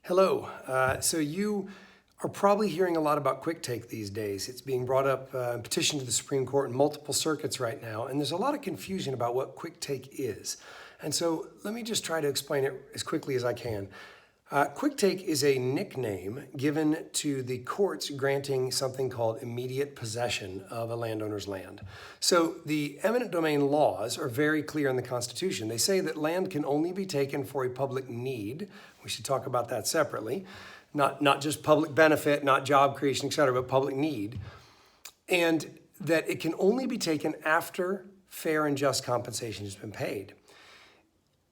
Hello. So you are probably hearing a lot about quick take these days. It's being brought up in petition to the Supreme Court in multiple circuits right now, and there's a lot of confusion about what quick take is. And so let me just try to explain it as quickly as I can. Quick take is a nickname given to the courts granting something called immediate possession of a landowner's land. So the eminent domain laws are very clear in the Constitution. They say that land can only be taken for a public need. We should talk about that separately. Not just public benefit, not job creation, et cetera, but public need. And that it can only be taken after fair and just compensation has been paid.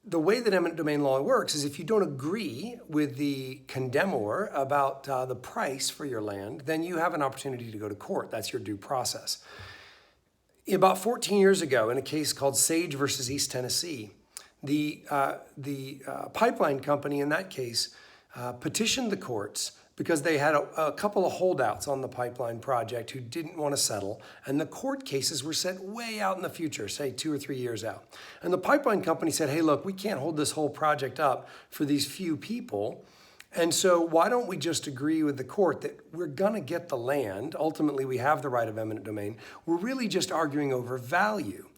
The way that eminent domain law works is if you don't agree with the condemnor about the price for your land, then you have an opportunity to go to court. That's your due process. About 14 years ago, in a case called Sage versus East Tennessee, the pipeline company in that case petitioned the courts because they had a couple of holdouts on the pipeline project who didn't want to settle, and the court cases were set way out in the future, say 2 or 3 years out. And the pipeline company said, hey, look, we can't hold this whole project up for these few people, and so why don't we just agree with the court that we're gonna get the land, ultimately we have the right of eminent domain, we're really just arguing over value.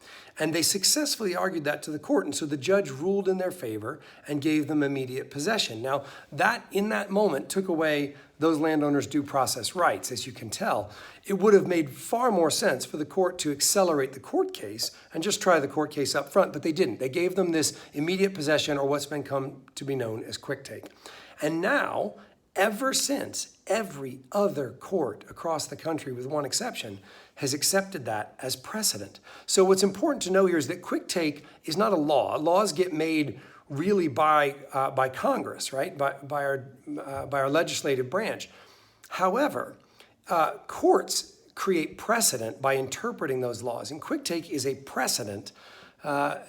And they successfully argued that to the court, and so the judge ruled in their favor and gave them immediate possession. Now, that in that moment took away those landowners' due process rights, as you can tell. It would have made far more sense for the court to accelerate the court case and just try the court case up front, but they didn't. They gave them this immediate possession, or what's been come to be known as quick take. And now, ever since, every other court across the country, with one exception, has accepted that as precedent. So what's important to know here is that quick take is not a law. Laws get made really by Congress, right? By our legislative branch. However, courts create precedent by interpreting those laws, and quick take is a precedent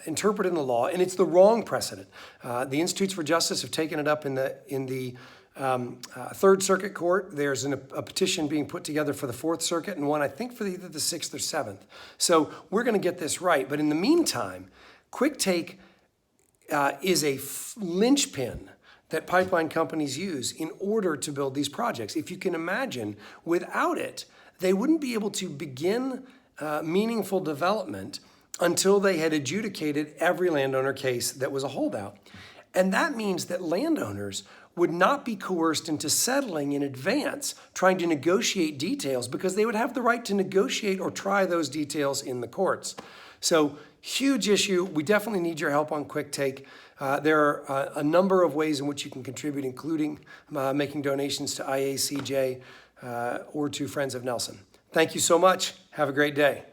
interpreted in the law, and it's the wrong precedent. The Institutes for Justice have taken it up in the Third Circuit Court. There's a petition being put together for the Fourth Circuit, and one I think for either the Sixth or Seventh. So we're going to get this right. But in the meantime, quick take is a linchpin that pipeline companies use in order to build these projects. If you can imagine, without it, they wouldn't be able to begin meaningful development until they had adjudicated every landowner case that was a holdout. And that means that landowners would not be coerced into settling in advance, trying to negotiate details, because they would have the right to negotiate or try those details in the courts. So, huge issue. We definitely need your help on quick take. There are a number of ways in which you can contribute, including making donations to IACJ or to Friends of Nelson. Thank you so much. Have a great day.